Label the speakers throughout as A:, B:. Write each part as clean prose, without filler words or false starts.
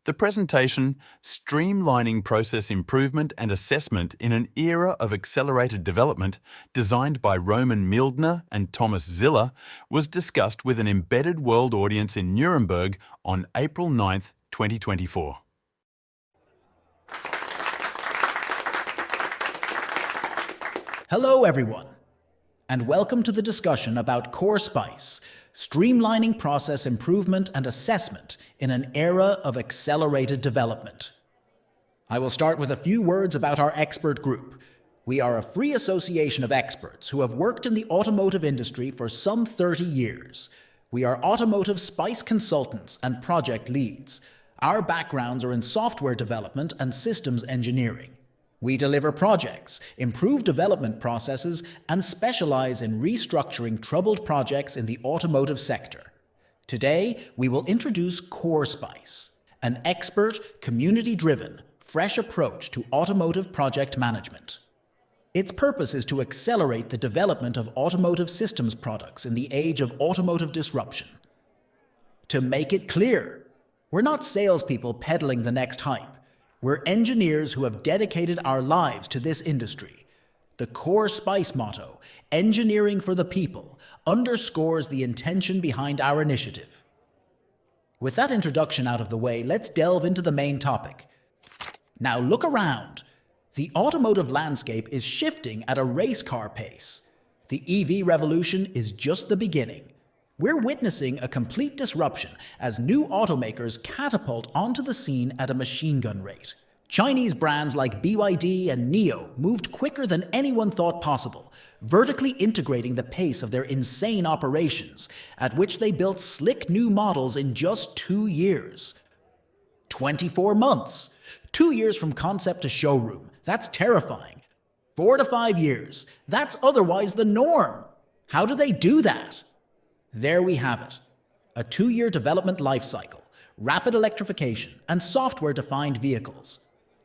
A: The presentation, Streamlining Process Improvement and Assessment in an Era of Accelerated Development, designed by Mildner and Thomas Ziller, was discussed with an embedded world audience in Nuremberg on April 9, 2024.
B: Hello everyone, and welcome to the discussion about Core Spice, Streamlining Process Improvement and Assessment in an Era of Accelerated Development. I will start with a few words about our expert group. We are a free association of experts who have worked in the automotive industry for some 30 years. We are automotive spice consultants and project leads. Our backgrounds are in software development and systems engineering. We deliver projects, improve development processes, and specialize in restructuring troubled projects in the automotive sector. Today, we will introduce Core Spice, an expert, community-driven, fresh approach to automotive project management. Its purpose is to accelerate the development of automotive systems products in the age of automotive disruption. To make it clear, we're not salespeople peddling the next hype. We're engineers who have dedicated our lives to this industry. The Core Spice motto, engineering for the people, underscores the intention behind our initiative. With that introduction out of the way, let's delve into the main topic. Now look around. The automotive landscape is shifting at a race car pace. The EV revolution is just the beginning. We're witnessing a complete disruption as new automakers catapult onto the scene at a machine gun rate. Chinese brands like BYD and NIO moved quicker than anyone thought possible, vertically integrating the pace of their insane operations, at which they built slick new models in just 2 years. 24 months. 2 years from concept to showroom. That's terrifying. 4 to 5 years. That's otherwise the norm. How do they do that? There we have it. A 2-year development life cycle, rapid electrification, and software-defined vehicles.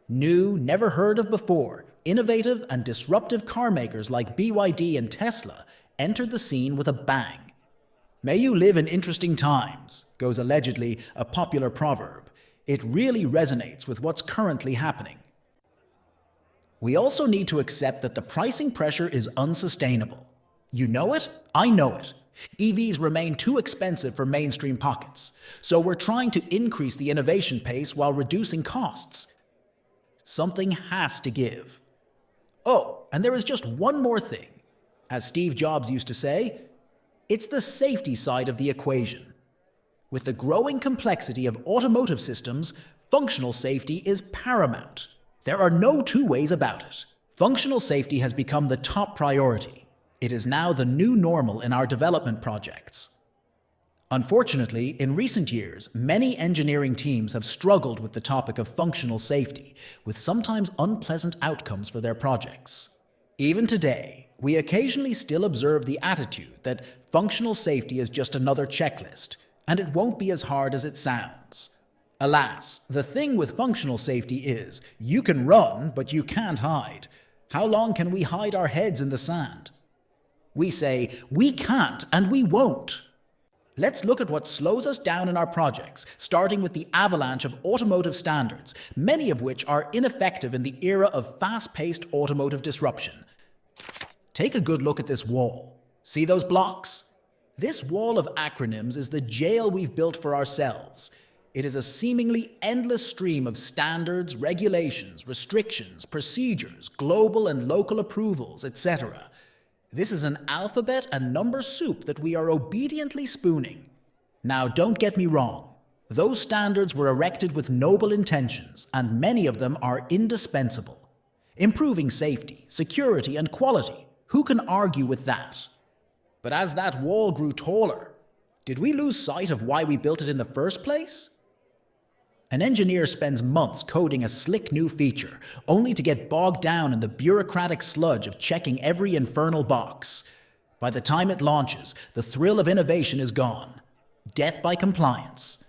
B: New, never heard of before, innovative and disruptive car makers like BYD and Tesla entered the scene with a bang. May you live in interesting times, goes allegedly a popular proverb. It really resonates with what's currently happening. We also need to accept that the pricing pressure is unsustainable. You know it? I know it. EVs remain too expensive for mainstream pockets, so we're trying to increase the innovation pace while reducing costs. Something has to give. Oh, and there is just one more thing. As Steve Jobs used to say, it's the safety side of the equation. With the growing complexity of automotive systems, functional safety is paramount. There are no two ways about it. Functional safety has become the top priority. It is now the new normal in our development projects. Unfortunately, in recent years, many engineering teams have struggled with the topic of functional safety, with sometimes unpleasant outcomes for their projects. Even today, we occasionally still observe the attitude that functional safety is just another checklist, and it won't be as hard as it sounds. Alas, the thing with functional safety is, you can run, but you can't hide. How long can we hide our heads in the sand? We say, we can't and we won't. Let's look at what slows us down in our projects, starting with the avalanche of automotive standards, many of which are ineffective in the era of fast-paced automotive disruption. Take a good look at this wall. See those blocks? This wall of acronyms is the jail we've built for ourselves. It is a seemingly endless stream of standards, regulations, restrictions, procedures, global and local approvals, etc. This is an alphabet and number soup that we are obediently spooning. Now, don't get me wrong. Those standards were erected with noble intentions, and many of them are indispensable. Improving safety, security, and quality. Who can argue with that? But as that wall grew taller, did we lose sight of why we built it in the first place? An engineer spends months coding a slick new feature, only to get bogged down in the bureaucratic sludge of checking every infernal box. By the time it launches, the thrill of innovation is gone. Death by compliance.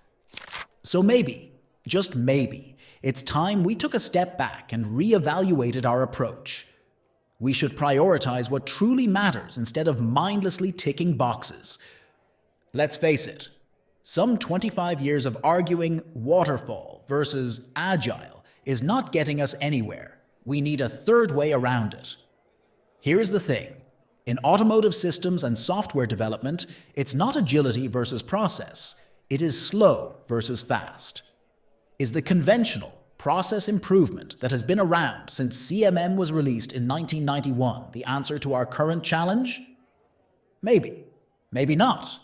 B: So maybe, just maybe, it's time we took a step back and reevaluated our approach. We should prioritize what truly matters instead of mindlessly ticking boxes. Let's face it, some 25 years of arguing waterfall versus agile is not getting us anywhere. We need a third way around it. Here's the thing. In automotive systems and software development, it's not agility versus process. It is slow versus fast. Is the conventional process improvement that has been around since CMM was released in 1991 the answer to our current challenge? Maybe. Maybe not.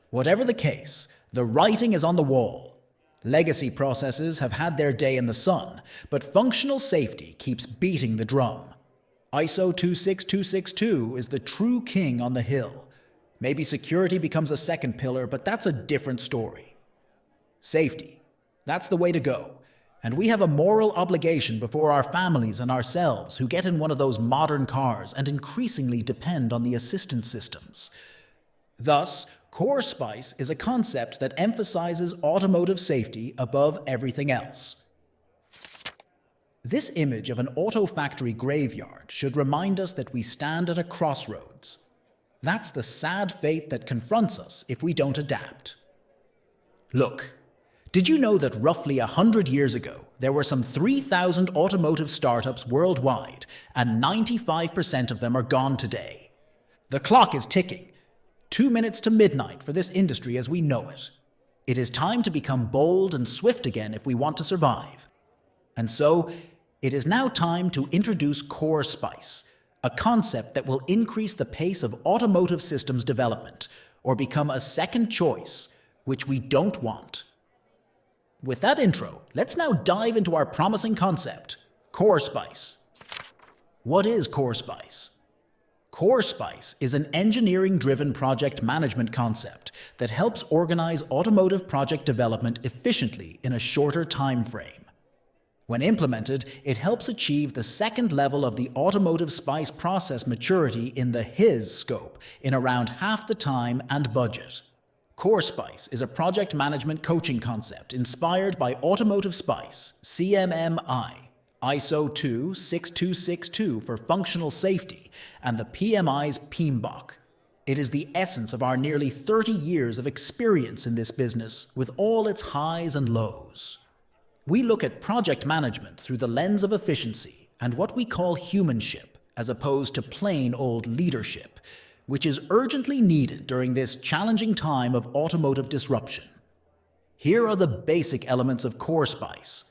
B: Whatever the case, the writing is on the wall. Legacy processes have had their day in the sun, but functional safety keeps beating the drum. ISO 26262 is the true king on the hill. Maybe security becomes a second pillar, but that's a different story. Safety. That's the way to go. And we have a moral obligation before our families and ourselves who get in one of those modern cars and increasingly depend on the assistance systems. Thus, Core Spice is a concept that emphasizes automotive safety above everything else. This image of an auto factory graveyard should remind us that we stand at a crossroads. That's the sad fate that confronts us if we don't adapt. Look, did you know that roughly 100 years ago, there were some 3,000 automotive startups worldwide, and 95% of them are gone today? The clock is ticking. 2 minutes to midnight for this industry as we know it. It is time to become bold and swift again if we want to survive. And so, it is now time to introduce Core Spice, a concept that will increase the pace of automotive systems development, or become a second choice, which we don't want. With that intro, let's now dive into our promising concept, Core Spice. What is Core Spice? Core Spice is an engineering-driven project management concept that helps organize automotive project development efficiently in a shorter time frame. When implemented, it helps achieve the second level of the automotive spice process maturity in the HIS scope in around half the time and budget. Core Spice is a project management coaching concept inspired by Automotive Spice, CMMI, ISO 26262 for functional safety, and the PMI's PMBOK. It is the essence of our nearly 30 years of experience in this business, with all its highs and lows. We look at project management through the lens of efficiency and what we call humanship, as opposed to plain old leadership, which is urgently needed during this challenging time of automotive disruption. Here are the basic elements of Core Spice.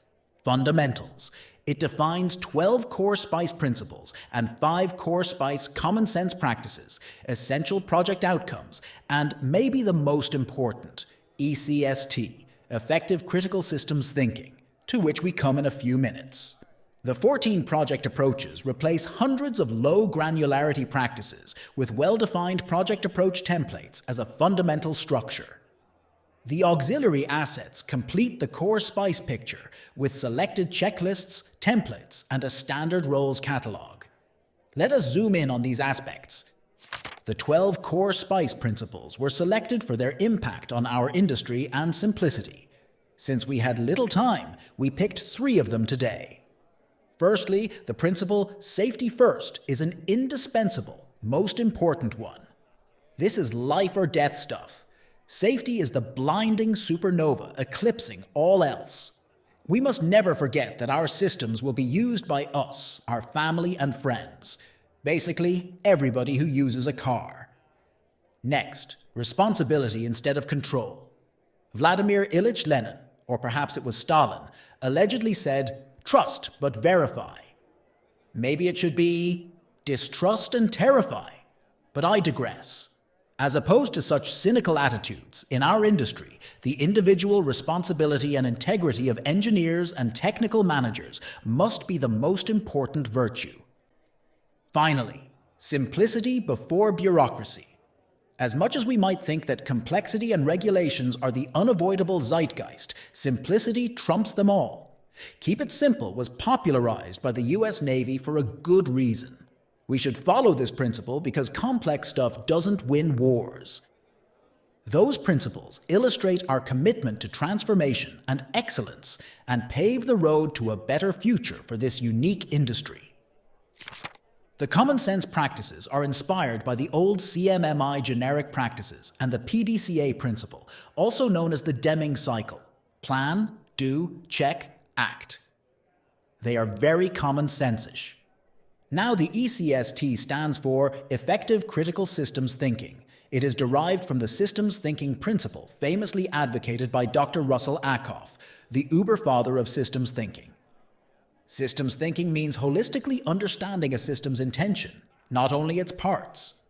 B: Fundamentals. It defines 12 Core Spice principles and 5 Core Spice common sense practices, essential project outcomes, and maybe the most important, ECST, effective critical systems thinking, to which we come in a few minutes. The 14 project approaches replace hundreds of low granularity practices with well-defined project approach templates as a fundamental structure. The auxiliary assets complete the Core Spice picture with selected checklists, templates, and a standard roles catalog. Let us zoom in on these aspects. The 12 Core Spice principles were selected for their impact on our industry and simplicity. Since we had little time, we picked 3 of them today. Firstly, the principle safety first is an indispensable, most important one. This is life or death stuff. Safety is the blinding supernova eclipsing all else. We must never forget that our systems will be used by us, our family and friends. Basically, everybody who uses a car. Next, responsibility instead of control. Vladimir Ilyich Lenin, or perhaps it was Stalin, allegedly said, "Trust but verify." Maybe it should be distrust and terrify, but I digress. As opposed to such cynical attitudes, in our industry, the individual responsibility and integrity of engineers and technical managers must be the most important virtue. Finally, simplicity before bureaucracy. As much as we might think that complexity and regulations are the unavoidable zeitgeist, simplicity trumps them all. Keep it simple was popularized by the US Navy for a good reason. We should follow this principle because complex stuff doesn't win wars. Those principles illustrate our commitment to transformation and excellence and pave the road to a better future for this unique industry. The common sense practices are inspired by the old CMMI generic practices and the PDCA principle, also known as the Deming cycle: plan, Do, check, act. They are very common sense-ish. Now the ECST stands for Effective Critical Systems Thinking. It is derived from the systems thinking principle famously advocated by Dr. Russell Ackoff, the uber father of systems thinking. Systems thinking means holistically understanding a system's intention, not only its parts.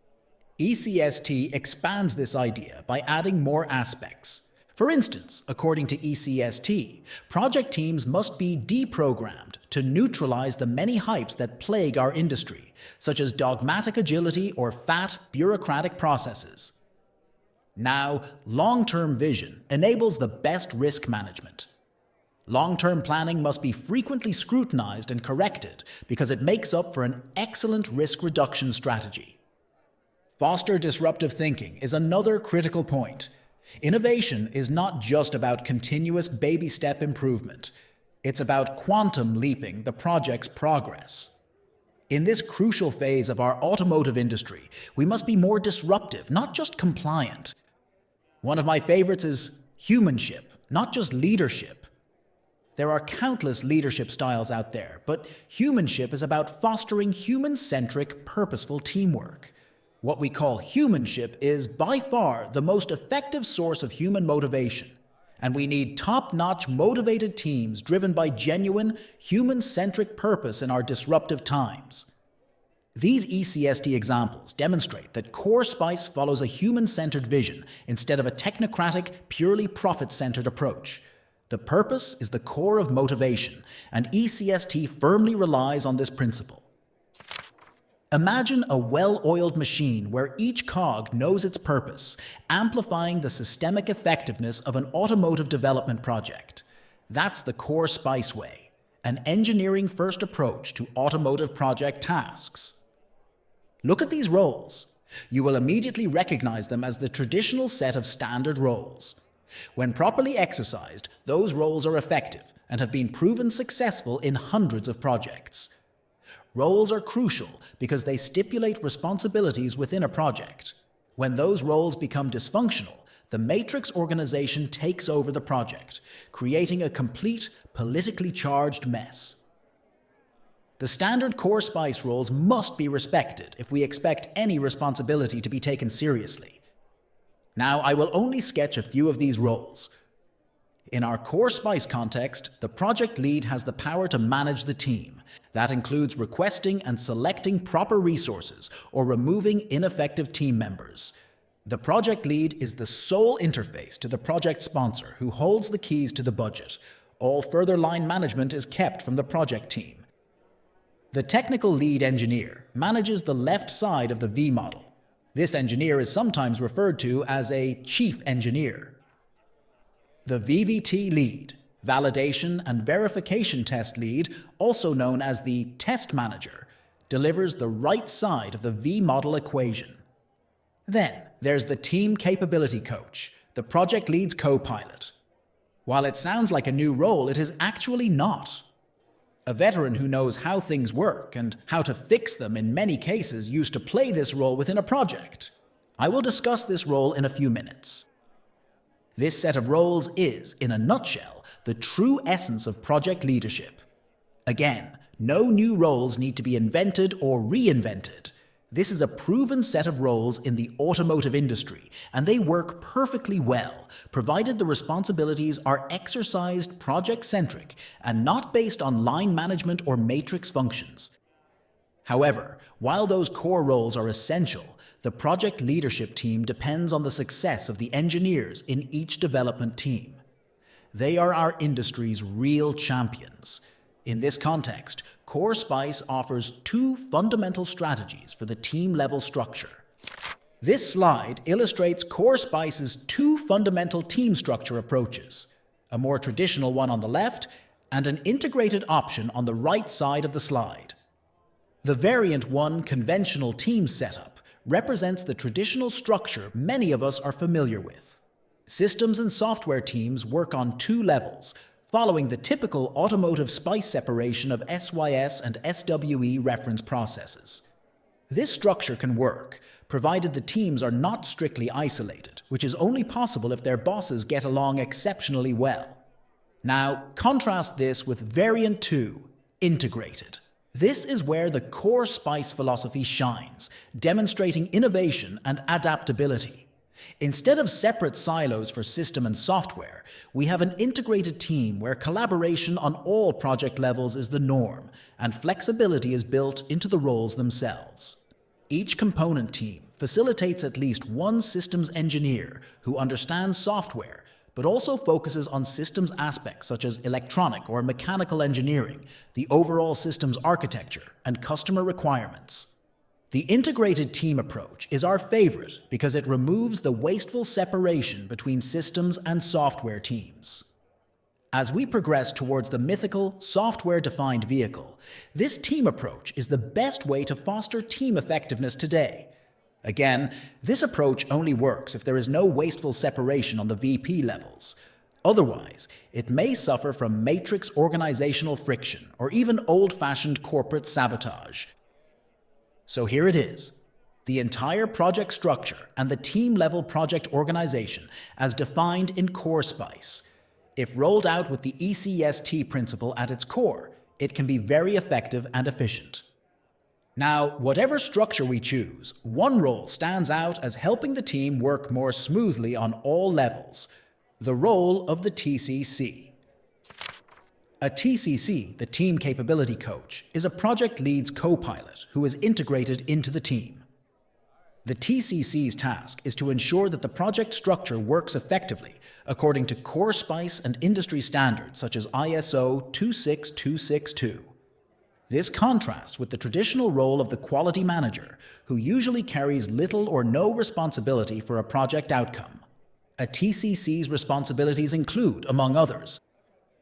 B: ECST expands this idea by adding more aspects. For instance, according to ECST, project teams must be deprogrammed to neutralize the many hypes that plague our industry, such as dogmatic agility or fat, bureaucratic processes. Now, long-term vision enables the best risk management. Long-term planning must be frequently scrutinized and corrected because it makes up for an excellent risk reduction strategy. Foster disruptive thinking is another critical point. Innovation is not just about continuous baby step improvement. It's about quantum leaping the project's progress. In this crucial phase of our automotive industry, we must be more disruptive, not just compliant. One of my favorites is humanship, not just leadership. There are countless leadership styles out there, but humanship is about fostering human-centric, purposeful teamwork. What we call humanship is by far the most effective source of human motivation, and we need top-notch motivated teams driven by genuine, human-centric purpose in our disruptive times. These ECST examples demonstrate that Core Spice follows a human-centered vision instead of a technocratic, purely profit-centered approach. The purpose is the core of motivation, and ECST firmly relies on this principle. Imagine a well-oiled machine where each cog knows its purpose, amplifying the systemic effectiveness of an automotive development project. That's the Core Spice way, an engineering-first approach to automotive project tasks. Look at these roles. You will immediately recognize them as the traditional set of standard roles. When properly exercised, those roles are effective and have been proven successful in hundreds of projects. Roles are crucial because they stipulate responsibilities within a project. When those roles become dysfunctional, the matrix organization takes over the project, creating a complete, politically charged mess. The standard Core Spice roles must be respected if we expect any responsibility to be taken seriously. Now, I will only sketch a few of these roles. In our Core Spice context, the project lead has the power to manage the team. That includes requesting and selecting proper resources or removing ineffective team members. The project lead is the sole interface to the project sponsor who holds the keys to the budget. All further line management is kept from the project team. The technical lead engineer manages the left side of the V model. This engineer is sometimes referred to as a chief engineer. The VVT lead, validation and verification test lead, also known as the test manager, delivers the right side of the V model equation. Then there's the team capability coach, the project lead's co-pilot. While it sounds like a new role, it is actually not. A veteran who knows how things work and how to fix them in many cases used to play this role within a project. I will discuss this role in a few minutes. This set of roles is, in a nutshell, the true essence of project leadership. Again, no new roles need to be invented or reinvented. This is a proven set of roles in the automotive industry, and they work perfectly well, provided the responsibilities are exercised project-centric and not based on line management or matrix functions. However, while those core roles are essential, the project leadership team depends on the success of the engineers in each development team. They are our industry's real champions. In this context, Core Spice offers two fundamental strategies for the team-level structure. This slide illustrates Core Spice's two fundamental team structure approaches, a more traditional one on the left and an integrated option on the right side of the slide. The Variant 1 conventional team setup represents the traditional structure many of us are familiar with. Systems and software teams work on two levels, following the typical automotive spice separation of SYS and SWE reference processes. This structure can work, provided the teams are not strictly isolated, which is only possible if their bosses get along exceptionally well. Now, contrast this with variant 2, integrated. This is where the core SPICE philosophy shines, demonstrating innovation and adaptability. Instead of separate silos for system and software, we have an integrated team where collaboration on all project levels is the norm, and flexibility is built into the roles themselves. Each component team facilitates at least one systems engineer who understands software, but also focuses on systems aspects such as electronic or mechanical engineering, the overall systems architecture, and customer requirements. The integrated team approach is our favorite because it removes the wasteful separation between systems and software teams. As we progress towards the mythical software-defined vehicle, this team approach is the best way to foster team effectiveness today. Again, this approach only works if there is no wasteful separation on the VP levels. Otherwise, it may suffer from matrix organizational friction or even old-fashioned corporate sabotage. So here it is, the entire project structure and the team-level project organization as defined in Core SPICE. If rolled out with the ECST principle at its core, it can be very effective and efficient. Now, whatever structure we choose, one role stands out as helping the team work more smoothly on all levels: the role of the TCC. A TCC, the Team Capability Coach, is a project lead's co-pilot who is integrated into the team. The TCC's task is to ensure that the project structure works effectively according to core SPICE and industry standards such as ISO 26262. This contrasts with the traditional role of the quality manager, who usually carries little or no responsibility for a project outcome. A TCC's responsibilities include, among others,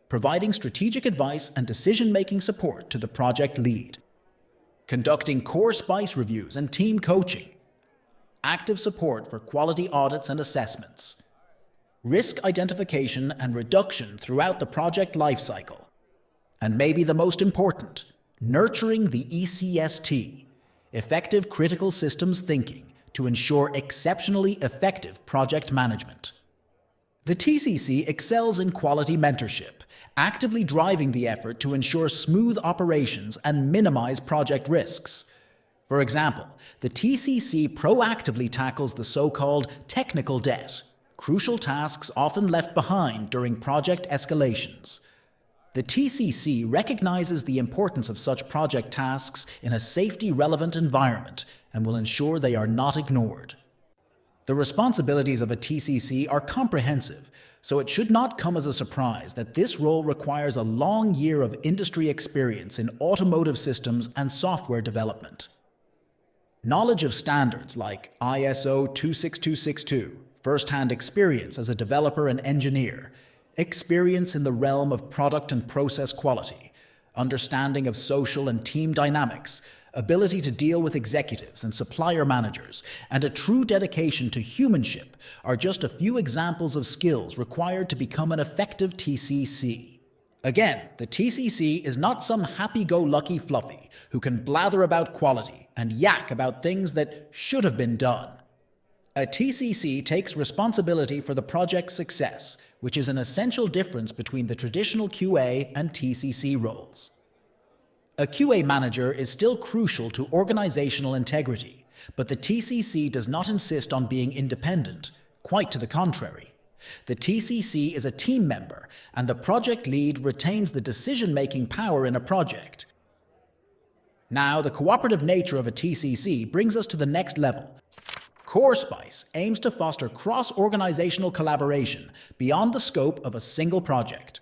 B: providing strategic advice and decision-making support to the project lead, conducting core SPICE reviews and team coaching, active support for quality audits and assessments, risk identification and reduction throughout the project lifecycle, and maybe the most important, nurturing the ECST, effective critical systems thinking, to ensure exceptionally effective project management. The TCC excels in quality mentorship, actively driving the effort to ensure smooth operations and minimize project risks. For example, the TCC proactively tackles the so-called technical debt, crucial tasks often left behind during project escalations. The TCC recognizes the importance of such project tasks in a safety-relevant environment and will ensure they are not ignored. The responsibilities of a TCC are comprehensive, so it should not come as a surprise that this role requires a long year of industry experience in automotive systems and software development. Knowledge of standards like ISO 26262, first-hand experience as a developer and engineer, experience in the realm of product and process quality, understanding of social and team dynamics, ability to deal with executives and supplier managers, and a true dedication to humanship are just a few examples of skills required to become an effective TCC. Again, the TCC is not some happy-go-lucky fluffy who can blather about quality and yak about things that should have been done. A TCC takes responsibility for the project's success, which is an essential difference between the traditional QA and TCC roles. A QA manager is still crucial to organizational integrity, but the TCC does not insist on being independent, quite to the contrary. The TCC is a team member, and the project lead retains the decision-making power in a project. Now, the cooperative nature of a TCC brings us to the next level. Core SPICE aims to foster cross-organizational collaboration beyond the scope of a single project.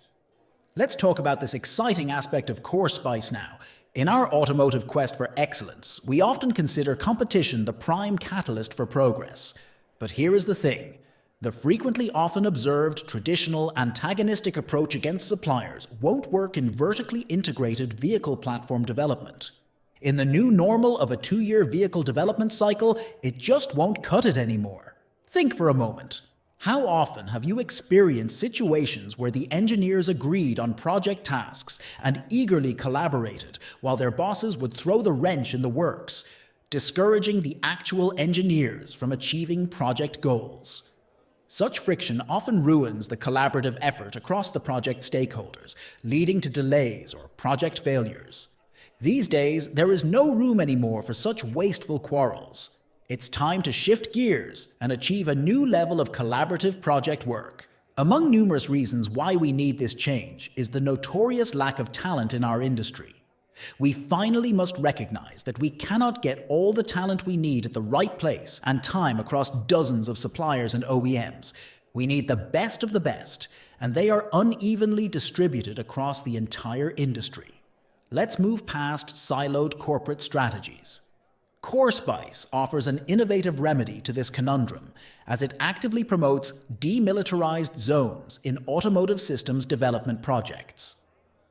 B: Let's talk about this exciting aspect of Core SPICE now. In our automotive quest for excellence, we often consider competition the prime catalyst for progress. But here is the thing. The frequently often observed traditional antagonistic approach against suppliers won't work in vertically integrated vehicle platform development. In the new normal of a 2-year vehicle development cycle, it just won't cut it anymore. Think for a moment. How often have you experienced situations where the engineers agreed on project tasks and eagerly collaborated while their bosses would throw the wrench in the works, discouraging the actual engineers from achieving project goals? Such friction often ruins the collaborative effort across the project stakeholders, leading to delays or project failures. These days, there is no room anymore for such wasteful quarrels. It's time to shift gears and achieve a new level of collaborative project work. Among numerous reasons why we need this change is the notorious lack of talent in our industry. We finally must recognize that we cannot get all the talent we need at the right place and time across dozens of suppliers and OEMs. We need the best of the best, and they are unevenly distributed across the entire industry. Let's move past siloed corporate strategies. CoreSpice offers an innovative remedy to this conundrum, as it actively promotes demilitarized zones in automotive systems development projects.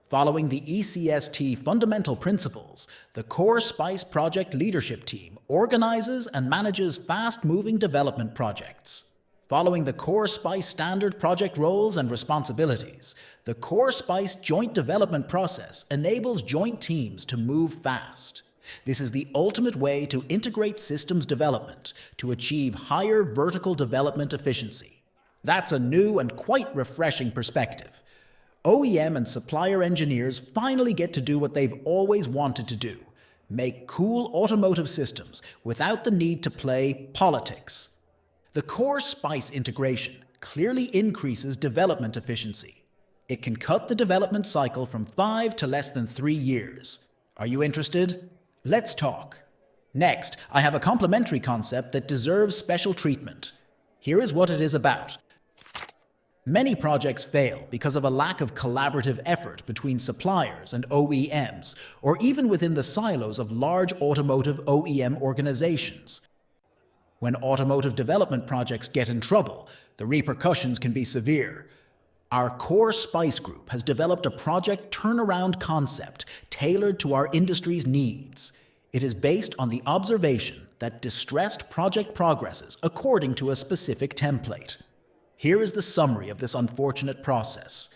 B: Following the ECST fundamental principles, the CoreSpice project leadership team organizes and manages fast-moving development projects. Following the CoreSpice standard project roles and responsibilities, the CoreSpice joint development process enables joint teams to move fast. This is the ultimate way to integrate systems development to achieve higher vertical development efficiency. That's a new and quite refreshing perspective. OEM and supplier engineers finally get to do what they've always wanted to do: make cool automotive systems without the need to play politics. The CoreSpice integration clearly increases development efficiency. It can cut the development cycle from 5 to less than 3 years. Are you interested? Let's talk. Next, I have a complementary concept that deserves special treatment. Here is what it is about. Many projects fail because of a lack of collaborative effort between suppliers and OEMs, or even within the silos of large automotive OEM organizations. When automotive development projects get in trouble, the repercussions can be severe. Our CoreSpice group has developed a project turnaround concept tailored to our industry's needs. It is based on the observation that distressed project progresses according to a specific template. Here is the summary of this unfortunate process.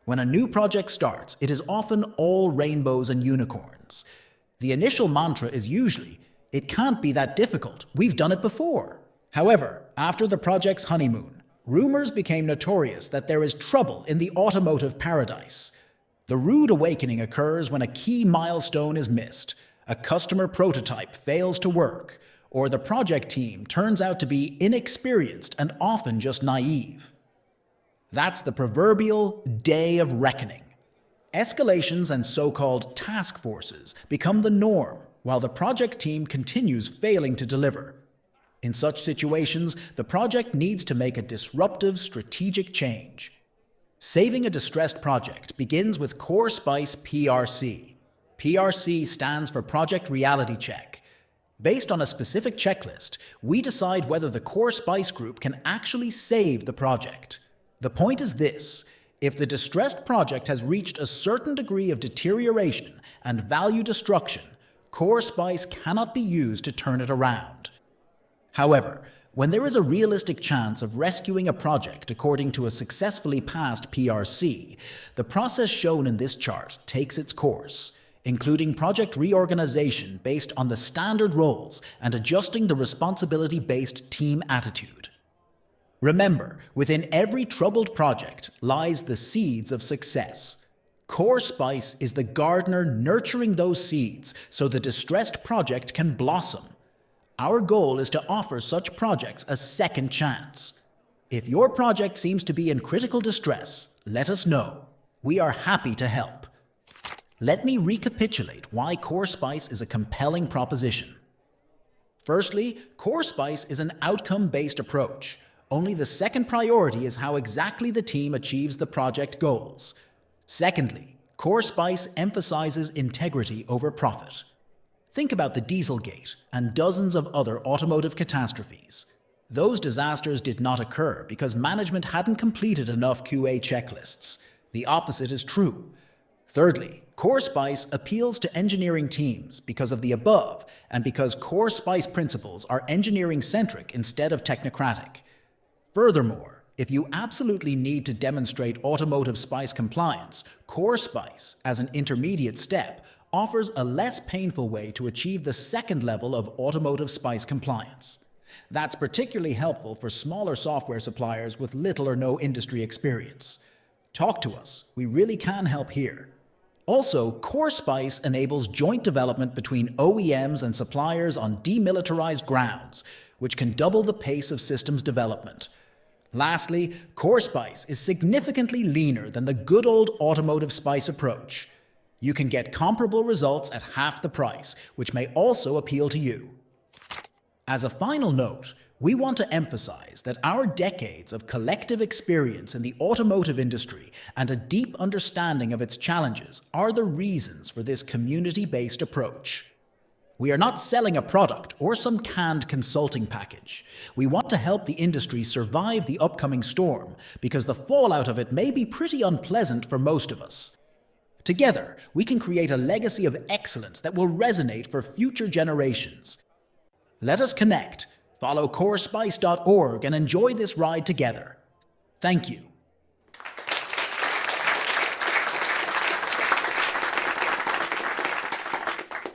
B: When a new project starts, it is often all rainbows and unicorns. The initial mantra is usually, "It can't be that difficult, we've done it before." However, after the project's honeymoon, rumors became notorious that there is trouble in the automotive paradise. The rude awakening occurs when a key milestone is missed, a customer prototype fails to work, or the project team turns out to be inexperienced and often just naive. That's the proverbial day of reckoning. Escalations and so-called task forces become the norm, while the project team continues failing to deliver. In such situations, the project needs to make a disruptive strategic change. Saving a distressed project begins with CoreSpice PRC. PRC stands for Project Reality Check. Based on a specific checklist, we decide whether the CoreSpice group can actually save the project. The point is this: if the distressed project has reached a certain degree of deterioration and value destruction, CoreSpice cannot be used to turn it around. However, when there is a realistic chance of rescuing a project according to a successfully passed PRC, the process shown in this chart takes its course, including project reorganization based on the standard roles and adjusting the responsibility-based team attitude. Remember, within every troubled project lies the seeds of success. CoreSpice is the gardener nurturing those seeds so the distressed project can blossom. Our goal is to offer such projects a second chance. If your project seems to be in critical distress, let us know. We are happy to help. Let me recapitulate why CoreSpice is a compelling proposition. Firstly, CoreSpice is an outcome-based approach. Only the second priority is how exactly the team achieves the project goals. Secondly, CoreSpice emphasizes integrity over profit. Think about the Dieselgate and dozens of other automotive catastrophes. Those disasters did not occur because management hadn't completed enough QA checklists. The opposite is true. Thirdly, CoreSpice appeals to engineering teams because of the above and because CoreSpice principles are engineering-centric instead of technocratic. Furthermore, if you absolutely need to demonstrate automotive SPICE compliance, CoreSpice, as an intermediate step, offers a less painful way to achieve the second level of automotive SPICE compliance. That's particularly helpful for smaller software suppliers with little or no industry experience. Talk to us. We really can help here. Also, CoreSpice enables joint development between OEMs and suppliers on demilitarized grounds, which can double the pace of systems development. Lastly, CoreSpice is significantly leaner than the good old automotive spice approach. You can get comparable results at half the price, which may also appeal to you. As a final note, we want to emphasize that our decades of collective experience in the automotive industry and a deep understanding of its challenges are the reasons for this community-based approach. We are not selling a product or some canned consulting package. We want to help the industry survive the upcoming storm because the fallout of it may be pretty unpleasant for most of us. Together, we can create a legacy of excellence that will resonate for future generations. Let us connect, follow corespice.org, and enjoy this ride together. Thank you.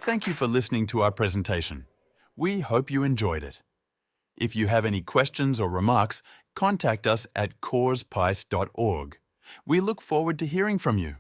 A: Thank you for listening to our presentation. We hope you enjoyed it. If you have any questions or remarks, contact us at corespice.org. We look forward to hearing from you.